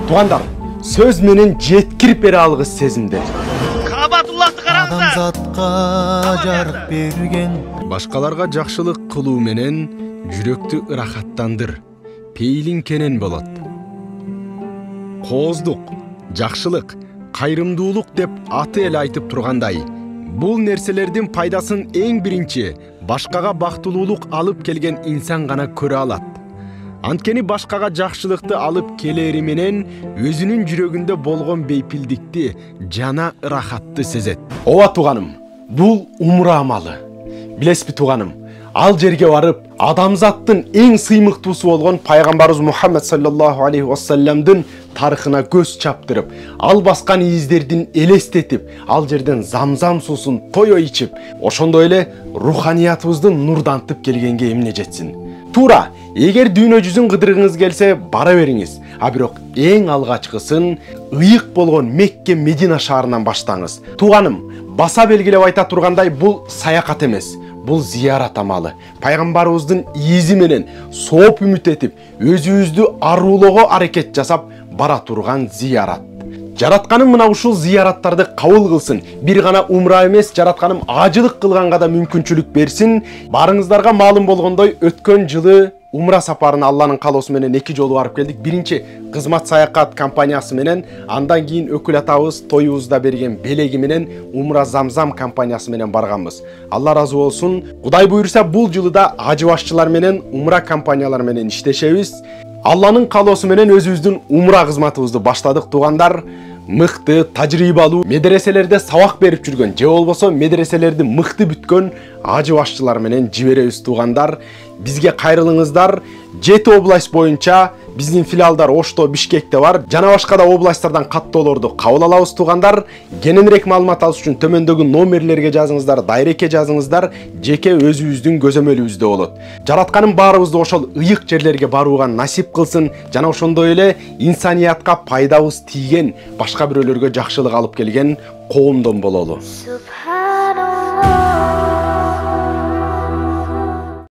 Туғандар, сөз менен жеткирип бере алгыс сезимдер. Кабатуллахты караңыздар. Адамзатка жарык берген, Башкаларга жакшылык кылуу менен жүрөктү ырахаттандыр. Пейлиң кенен болот. Кооздук, жакшылык, кайрымдуулук деп аты эле айтып тургандай, бул нерселердин пайдасын эң биринчи башкага бактылуулук алып келген инсан гана көрө алат. Анткени башкага жакшылыкты алып келери менен өзүнүн жүрөгүндө болгон бейпилдикти, жана ырахатты сезет. Ооба тууганым, бул умра амалы. Билесизби тууганым, ал жерге барып, адамзаттын эң сыймыктуусу болгон пайгамбарыбыз Мухаммед саллаллаху алейхи вассаламдын тарыхына көз чаптырып, ал баскан издердин элестетип, ал жерден замзам суусун тойо ичип, ошондой эле руханиятыбызды нурдантып келгенге эмне жетсин. Туура, эгер дүйнө жүзүн кыдыргыңыз келсе, бара бериңиз. А бирок эң алгачкысын ыйык болгон Мекке, Медина шаарынан баштаңыз. Тууганым, баса белгилеп айта тургандай, бул саякат эмес. Бул зиярат амалы. Пайгамбарыбыздын изи менен сооп үмүт этип, өзүбүздү аруулоого аракет жасап бара турган зиярат. Жаратканым мына ушул зияраттарды кабыл кылсын. Бир гана умра эмес, жаратканым ажылык кылганга да мүмкүнчүлүк берсин. Барыңыздарга маалым болгондой, өткөн жылы умра сапарына Алланын каалоосу менен 2 жолу барып келдик. Биринчи кызмат саякат компаниясы менен, андан кийин өкүл атабыз тоюбузда берген белеги менен Умра Замзам компаниясы менен барганбыз. Алла разы болсун. Кудай буйрса, бул жылы да ажы башчылар менен умра компаниялар менен иштешебиз. Алланын каалоосу менен өзүбүздүн умра кызматыбызды баштадык туугандар. Мыкты, тажрыйбалуу медреселерде сабак берип жүргөн, же болбосо медреселерди мыкты бүткөн ажы башчылар менен жиберебиз туугандар. Бизге кайрылыңыздар. 7 область боюнча биздин филиалдар Ошто, Бишкекте бар. Жана башка да областтардан каттоолорду кабыл алабыз туугандар. Кененирээк маалымат алыш үчүн төмөндөгү номерлерге жазыңыздар, дайрекке жазыңыздар. Жеке өзүбүздүн көзөмөлүбүздө болот. Жаратканым баарыбызды ошол ыйык жерлерге барууга насип кылсын, жана ошондой эле инсаниятка пайдабыз тийген, башка бирөөлөргө жакшылык алып келген коомдон бололу.